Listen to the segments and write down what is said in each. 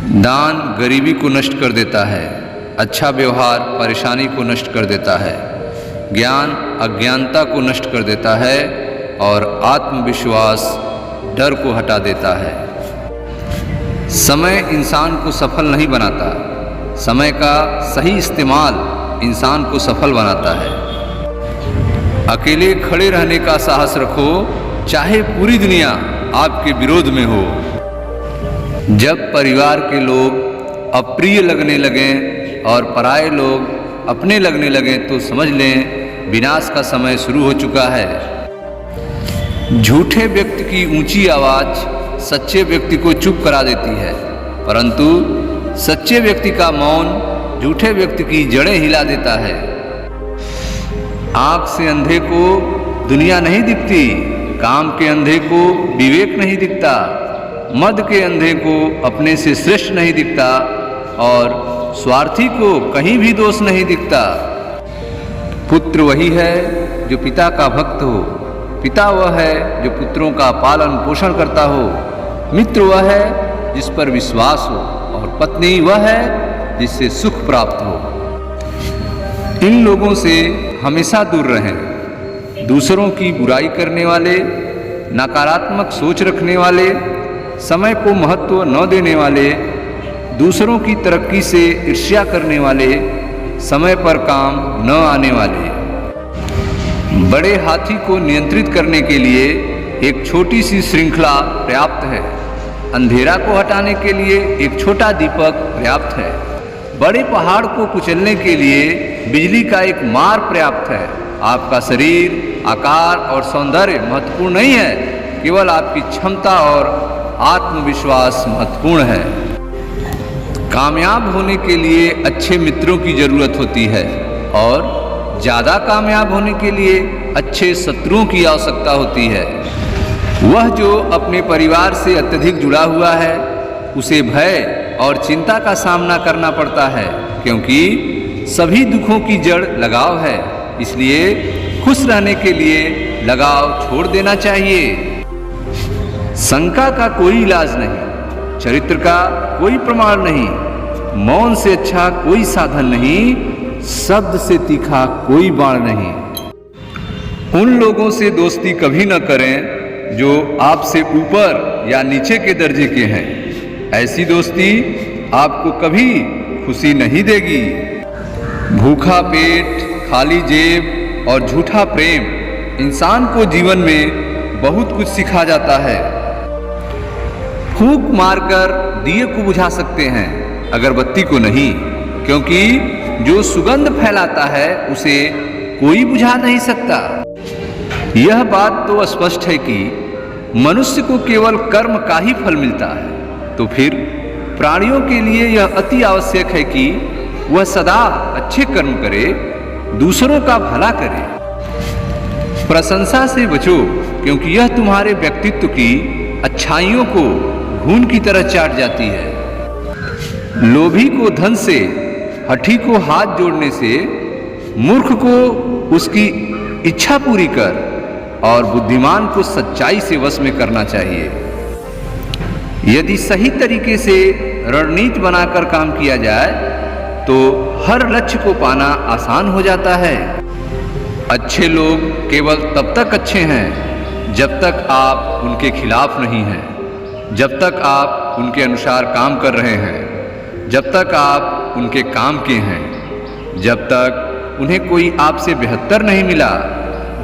दान गरीबी को नष्ट कर देता है, अच्छा व्यवहार परेशानी को नष्ट कर देता है, ज्ञान अज्ञानता को नष्ट कर देता है और आत्मविश्वास डर को हटा देता है। समय इंसान को सफल नहीं बनाता, समय का सही इस्तेमाल इंसान को सफल बनाता है। अकेले खड़े रहने का साहस रखो, चाहे पूरी दुनिया आपके विरोध में हो। जब परिवार के लोग अप्रिय लगने लगें और पराये लोग अपने लगने लगें तो समझ लें विनाश का समय शुरू हो चुका है। झूठे व्यक्ति की ऊंची आवाज सच्चे व्यक्ति को चुप करा देती है, परंतु सच्चे व्यक्ति का मौन झूठे व्यक्ति की जड़ें हिला देता है। आंख से अंधे को दुनिया नहीं दिखती, काम के अंधे को विवेक नहीं दिखता, मद के अंधे को अपने से श्रेष्ठ नहीं दिखता और स्वार्थी को कहीं भी दोष नहीं दिखता। पुत्र वही है जो पिता का भक्त हो, पिता वह है जो पुत्रों का पालन पोषण करता हो, मित्र वह है जिस पर विश्वास हो और पत्नी वह है जिससे सुख प्राप्त हो। इन लोगों से हमेशा दूर रहें। दूसरों की बुराई करने वाले, नकारात्मक सोच रखने वाले, समय को महत्व न देने वाले, दूसरों की तरक्की से ईर्ष्या करने वाले, समय पर काम न आने वाले। बड़े हाथी को नियंत्रित करने के लिए एक छोटी सी श्रृंखला पर्याप्त है, अंधेरा को हटाने के लिए एक छोटा दीपक पर्याप्त है, बड़े पहाड़ को कुचलने के लिए बिजली का एक मार पर्याप्त है। आपका शरीर, आकार और सौंदर्य महत्वपूर्ण नहीं है, केवल आपकी क्षमता और आत्मविश्वास महत्वपूर्ण है। कामयाब होने के लिए अच्छे मित्रों की जरूरत होती है और ज़्यादा कामयाब होने के लिए अच्छे शत्रुओं की आवश्यकता होती है। वह जो अपने परिवार से अत्यधिक जुड़ा हुआ है उसे भय और चिंता का सामना करना पड़ता है, क्योंकि सभी दुखों की जड़ लगाव है। इसलिए खुश रहने के लिए लगाव छोड़ देना चाहिए। शंका का कोई इलाज नहीं, चरित्र का कोई प्रमाण नहीं, मौन से अच्छा कोई साधन नहीं, शब्द से तीखा कोई बाण नहीं। उन लोगों से दोस्ती कभी न करें जो आपसे ऊपर या नीचे के दर्जे के हैं। ऐसी दोस्ती आपको कभी खुशी नहीं देगी। भूखा पेट, खाली जेब और झूठा प्रेम इंसान को जीवन में बहुत कुछ सिखा जाता है। फूंक मारकर दिए को बुझा सकते हैं, अगरबत्ती को नहीं, क्योंकि जो सुगंध फैलाता है उसे कोई बुझा नहीं सकता। यह बात तो स्पष्ट है कि मनुष्य को केवल कर्म का ही फल मिलता है, तो फिर प्राणियों के लिए यह अति आवश्यक है कि वह सदा अच्छे कर्म करे, दूसरों का भला करे। प्रशंसा से बचो, क्योंकि यह तुम्हारे व्यक्तित्व की अच्छाइयों को घून की तरह चाट जाती है। लोभी को धन से, हठी को हाथ जोड़ने से, मूर्ख को उसकी इच्छा पूरी कर और बुद्धिमान को सच्चाई से वश में करना चाहिए। यदि सही तरीके से रणनीति बनाकर काम किया जाए तो हर लक्ष्य को पाना आसान हो जाता है। अच्छे लोग केवल तब तक अच्छे हैं जब तक आप उनके खिलाफ नहीं हैं, जब तक आप उनके अनुसार काम कर रहे हैं, जब तक आप उनके काम के हैं, जब तक उन्हें कोई आपसे बेहतर नहीं मिला,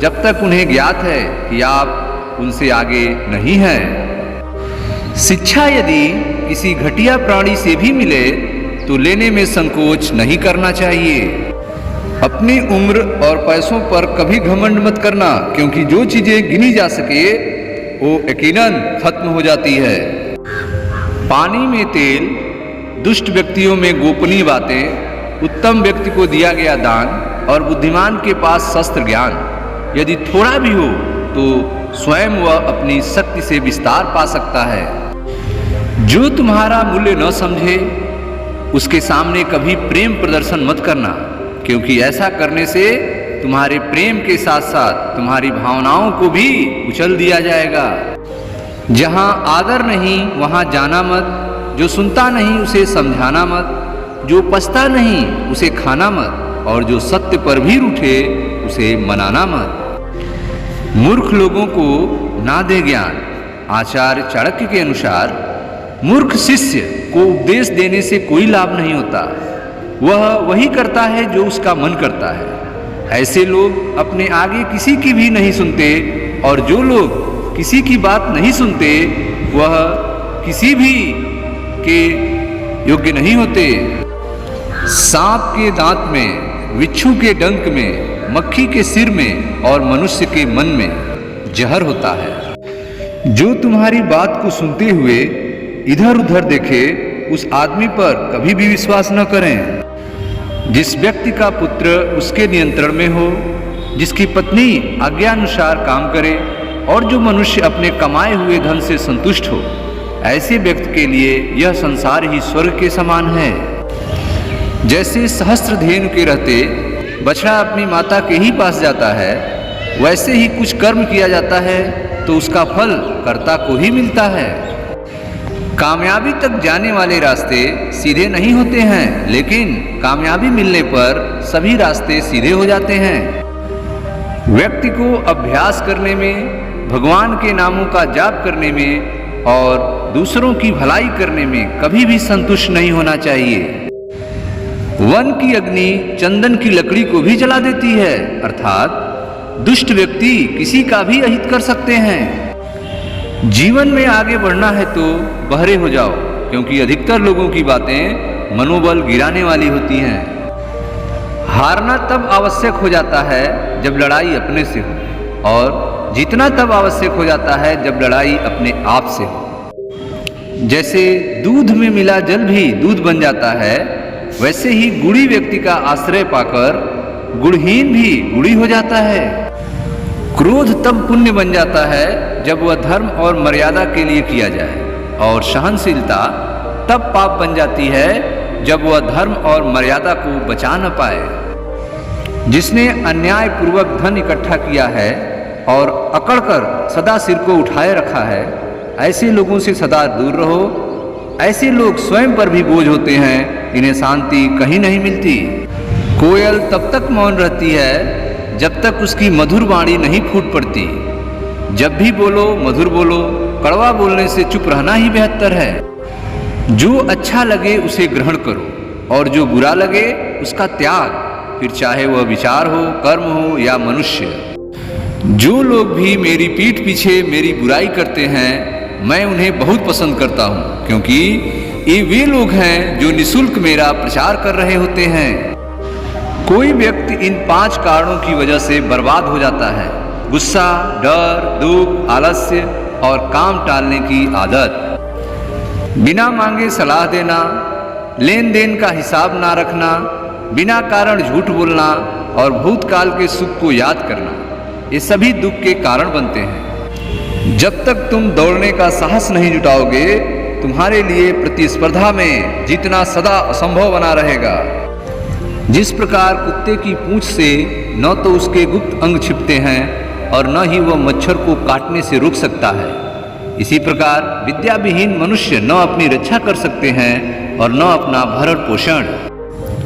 जब तक उन्हें ज्ञात है कि आप उनसे आगे नहीं हैं। शिक्षा यदि किसी घटिया प्राणी से भी मिले तो लेने में संकोच नहीं करना चाहिए। अपनी उम्र और पैसों पर कभी घमंड मत करना, क्योंकि जो चीजें गिनी जा सके वो यकीनन खत्म हो जाती है। पानी में तेल, दुष्ट व्यक्तियों में गोपनीय बातें, उत्तम व्यक्ति को दिया गया दान और बुद्धिमान के पास शस्त्र ज्ञान यदि थोड़ा भी हो तो स्वयं वह अपनी शक्ति से विस्तार पा सकता है। जो तुम्हारा मूल्य न समझे उसके सामने कभी प्रेम प्रदर्शन मत करना, क्योंकि ऐसा करने से तुम्हारे प्रेम के साथ साथ तुम्हारी भावनाओं को भी कुचल दिया जाएगा। जहां आदर नहीं वहां जाना मत, जो सुनता नहीं उसे समझाना मत, जो पछता नहीं उसे खाना मत, और जो सत्य पर भी रूठे उसे मनाना मत। मूर्ख लोगों को ना दे ज्ञान। आचार्य चाणक्य के अनुसार मूर्ख शिष्य को उपदेश देने से कोई लाभ नहीं होता, वह वही करता है जो उसका मन करता है। ऐसे लोग अपने आगे किसी की भी नहीं सुनते, और जो लोग किसी की बात नहीं सुनते वह किसी भी के योग्य नहीं होते। सांप के दांत में, बिच्छू के डंक में, मक्खी के सिर में और मनुष्य के मन में जहर होता है। जो तुम्हारी बात को सुनते हुए इधर उधर देखे उस आदमी पर कभी भी विश्वास न करें। जिस व्यक्ति का पुत्र उसके नियंत्रण में हो, जिसकी पत्नी आज्ञानुसार काम करे और जो मनुष्य अपने कमाए हुए धन से संतुष्ट हो, ऐसे व्यक्ति के लिए यह संसार ही स्वर्ग के समान है। जैसे सहस्त्रधेनु के रहते बछड़ा अपनी माता के ही पास जाता है, वैसे ही कुछ कर्म किया जाता है तो उसका फल कर्ता को ही मिलता है। कामयाबी तक जाने वाले रास्ते सीधे नहीं होते हैं, लेकिन कामयाबी मिलने पर सभी रास्ते सीधे हो जाते हैं। व्यक्ति को अभ्यास करने में, भगवान के नामों का जाप करने में और दूसरों की भलाई करने में कभी भी संतुष्ट नहीं होना चाहिए। वन की अग्नि चंदन की लकड़ी को भी जला देती है, अर्थात दुष्ट व्यक्ति किसी का भी अहित कर सकते हैं। जीवन में आगे बढ़ना है तो बहरे हो जाओ, क्योंकि अधिकतर लोगों की बातें मनोबल गिराने वाली होती हैं। हारना तब आवश्यक हो जाता है जब लड़ाई अपने से हो, और जीतना तब आवश्यक हो जाता है जब लड़ाई अपने आप से हो। जैसे दूध में मिला जल भी दूध बन जाता है, वैसे ही गुणी व्यक्ति का आश्रय पाकर गुणहीन भी गुणी हो जाता है। क्रोध तब पुण्य बन जाता है जब वह धर्म और मर्यादा के लिए किया जाए, और सहनशीलता तब पाप बन जाती है जब वह धर्म और मर्यादा को बचा न पाए। जिसने अन्याय पूर्वक धन इकट्ठा किया है और अकड़कर सदा सिर को उठाए रखा है, ऐसे लोगों से सदा दूर रहो। ऐसे लोग स्वयं पर भी बोझ होते हैं, इन्हें शांति कहीं नहीं मिलती। कोयल तब तक मौन रहती है जब तक उसकी मधुर वाणी नहीं फूट पड़ती। जब भी बोलो मधुर बोलो, कड़वा बोलने से चुप रहना ही बेहतर है। जो अच्छा लगे उसे ग्रहण करो, और जो बुरा लगे उसका त्याग, फिर चाहे वह विचार हो, कर्म हो या मनुष्य। जो लोग भी मेरी पीठ पीछे मेरी बुराई करते हैं, मैं उन्हें बहुत पसंद करता हूँ, क्योंकि ये वे लोग हैं जो निःशुल्क मेरा प्रचार कर रहे होते हैं। कोई व्यक्ति इन 5 कारणों की वजह से बर्बाद हो जाता है: गुस्सा, डर, दुख, आलस्य और काम टालने की आदत। बिना मांगे सलाह देना, लेन देन का हिसाब ना रखना, बिना कारण झूठ बोलना और भूतकाल के सुख को याद करना, ये सभी दुख के कारण बनते हैं। जब तक तुम दौड़ने का साहस नहीं जुटाओगे, तुम्हारे लिए प्रतिस्पर्धा में जीतना सदा असंभव बना रहेगा। जिस प्रकार कुत्ते की पूंछ से न तो उसके गुप्त अंग छिपते हैं और न ही वह मच्छर को काटने से रोक सकता है, इसी प्रकार विद्या विहीन मनुष्य न अपनी रक्षा कर सकते हैं और न अपना भरण पोषण।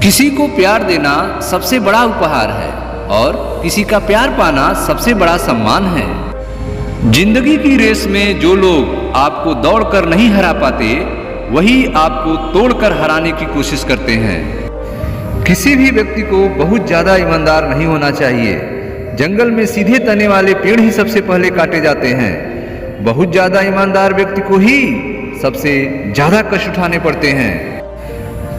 किसी को प्यार देना सबसे बड़ा उपहार है, और किसी का प्यार पाना सबसे बड़ा सम्मान है। जिंदगी की रेस में जो लोग आपको दौड़कर नहीं हरा पाते, वही आपको तोड़कर हराने की कोशिश करते हैं। किसी भी व्यक्ति को बहुत ज्यादा ईमानदार नहीं होना चाहिए। जंगल में सीधे तने वाले पेड़ ही सबसे पहले काटे जाते हैं। बहुत ज्यादा ईमानदार व्यक्ति को ही सबसे ज्यादा कष्ट उठाने पड़ते हैं।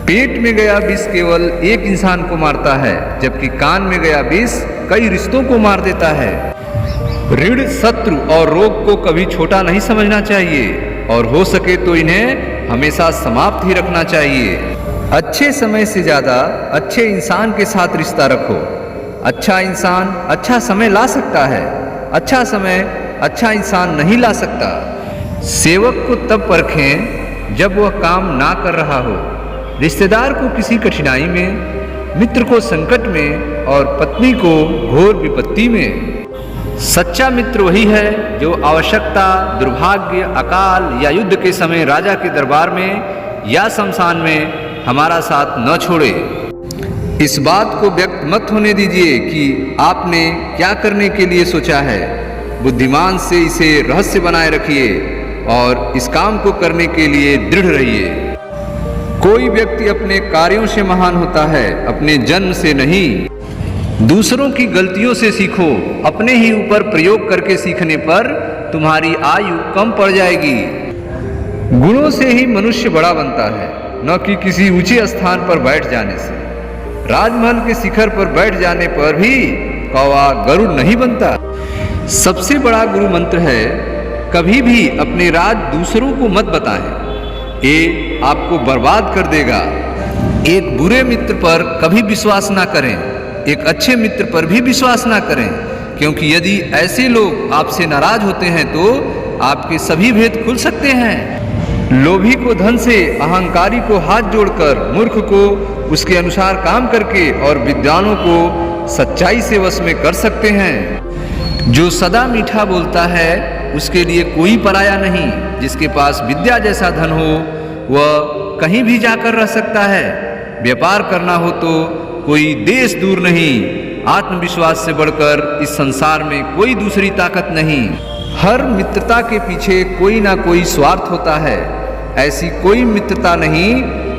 पेट में गया विष केवल एक इंसान को मारता है, जबकि कान में गया विष कई रिश्तों को मार देता है। ऋण, शत्रु और रोग को कभी छोटा नहीं समझना चाहिए, और हो सके तो इन्हें हमेशा समाप्त ही रखना चाहिए। अच्छे समय से ज्यादा अच्छे इंसान के साथ रिश्ता रखो। अच्छा इंसान अच्छा समय ला सकता है, अच्छा समय अच्छा इंसान नहीं ला सकता। सेवक को तब परखें जब वह काम ना कर रहा हो, रिश्तेदार को किसी कठिनाई में, मित्र को संकट में और पत्नी को घोर विपत्ति में। सच्चा मित्र वही है जो आवश्यकता, दुर्भाग्य, अकाल या युद्ध के समय राजा के दरबार में या शमशान में हमारा साथ न छोड़े। इस बात को व्यक्त मत होने दीजिए कि आपने क्या करने के लिए सोचा है। बुद्धिमान से इसे रहस्य बनाए रखिए और इस काम को करने के लिए दृढ़ रहिए। कोई व्यक्ति अपने कार्यों से महान होता है, अपने जन्म से नहीं। दूसरों की गलतियों से सीखो, अपने ही ऊपर प्रयोग करके सीखने पर तुम्हारी आयु कम पड़ जाएगी। गुणों से ही मनुष्य बड़ा बनता है, न कि किसी ऊंचे स्थान पर बैठ जाने से। राजमहल के शिखर पर बैठ जाने पर भी कौवा गरुड़ नहीं बनता। सबसे बड़ा गुरु मंत्र है, कभी भी अपने राज दूसरों को मत बताएं, ये आपको बर्बाद कर देगा। एक बुरे मित्र पर कभी विश्वास ना करें, एक अच्छे मित्र पर भी विश्वास ना करें, क्योंकि यदि ऐसे लोग आपसे नाराज होते हैं तो आपके सभी भेद खुल सकते हैं। लोभी को धन से, अहंकारी को हाथ जोड़कर, मूर्ख को उसके अनुसार काम करके और विद्वानों को सच्चाई से वश में कर सकते हैं। जो सदा मीठा बोलता है उसके लिए कोई पराया नहीं। जिसके पास विद्या जैसा धन हो वह कहीं भी जाकर रह सकता है। व्यापार करना हो तो कोई देश दूर नहीं। आत्मविश्वास से बढ़कर इस संसार में कोई दूसरी ताकत नहीं। हर मित्रता के पीछे कोई ना कोई स्वार्थ होता है। ऐसी कोई मित्रता नहीं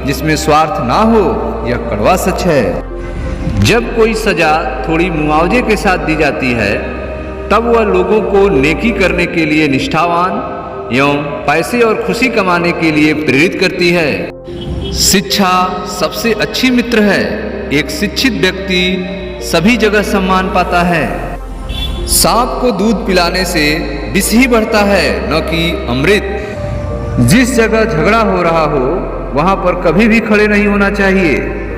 जिसमें स्वार्थ ना हो, यह कड़वा सच है। जब कोई सजा थोड़ी मुआवजे के साथ दी जाती है तब वह लोगों को नेकी करने के लिए निष्ठावान एवं पैसे और खुशी कमाने के लिए प्रेरित करती है। शिक्षा सबसे अच्छी मित्र है। एक शिक्षित व्यक्ति सभी जगह सम्मान पाता है। सांप को दूध पिलाने से विष ही बढ़ता है, न कि अमृत। जिस जगह झगड़ा हो रहा हो वहां पर कभी भी खड़े नहीं होना चाहिए।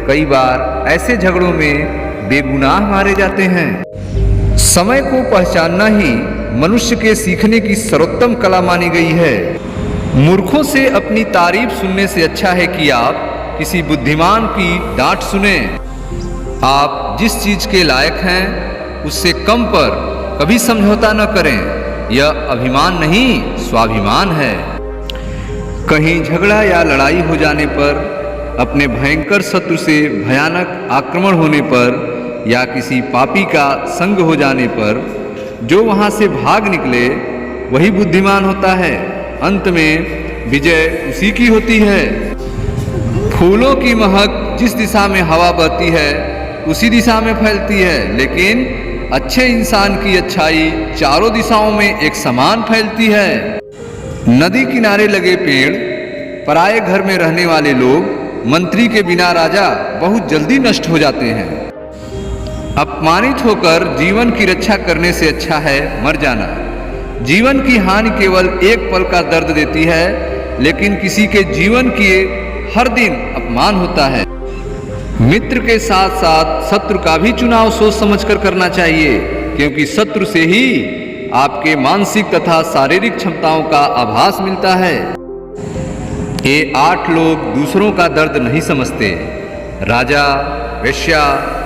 कई बार ऐसे झगड़ों में बेगुनाह मारे जाते हैं। समय को पहचानना ही मनुष्य के सीखने की सर्वोत्तम कला मानी गई है। मूर्खों से अपनी तारीफ सुनने से अच्छा है कि आप किसी बुद्धिमान की डांट सुने। आप जिस चीज के लायक हैं उससे कम पर कभी समझौता न करें। यह अभिमान नहीं, स्वाभिमान है। कहीं झगड़ा या लड़ाई हो जाने पर, अपने भयंकर शत्रु से भयानक आक्रमण होने पर या किसी पापी का संग हो जाने पर जो वहां से भाग निकले वही बुद्धिमान होता है। अंत में विजय उसी की होती है। फूलों की महक जिस दिशा में हवा बहती है उसी दिशा में फैलती है, लेकिन अच्छे इंसान की अच्छाई चारों दिशाओं में एक समान फैलती है। नदी किनारे लगे पेड़, पराये घर में रहने वाले लोग, मंत्री के बिना राजा बहुत जल्दी नष्ट हो जाते हैं। अपमानित होकर जीवन की रक्षा करने से अच्छा है मर जाना। जीवन की हानि केवल एक पल का दर्द देती है, लेकिन किसी के जीवन की हर दिन अपमान होता है। मित्र के साथ साथ शत्रु का भी चुनाव सोच समझकर करना चाहिए, क्योंकि शत्रु से ही आपके मानसिक तथा शारीरिक क्षमताओं का आभास मिलता है। ये 8 लोग दूसरों का दर्द नहीं समझते। राजा, वेश्या,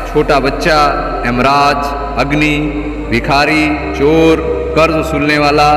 छोटा बच्चा, यमराज, अग्नि, भिखारी, चोर, कर्ज वसूलने वाला,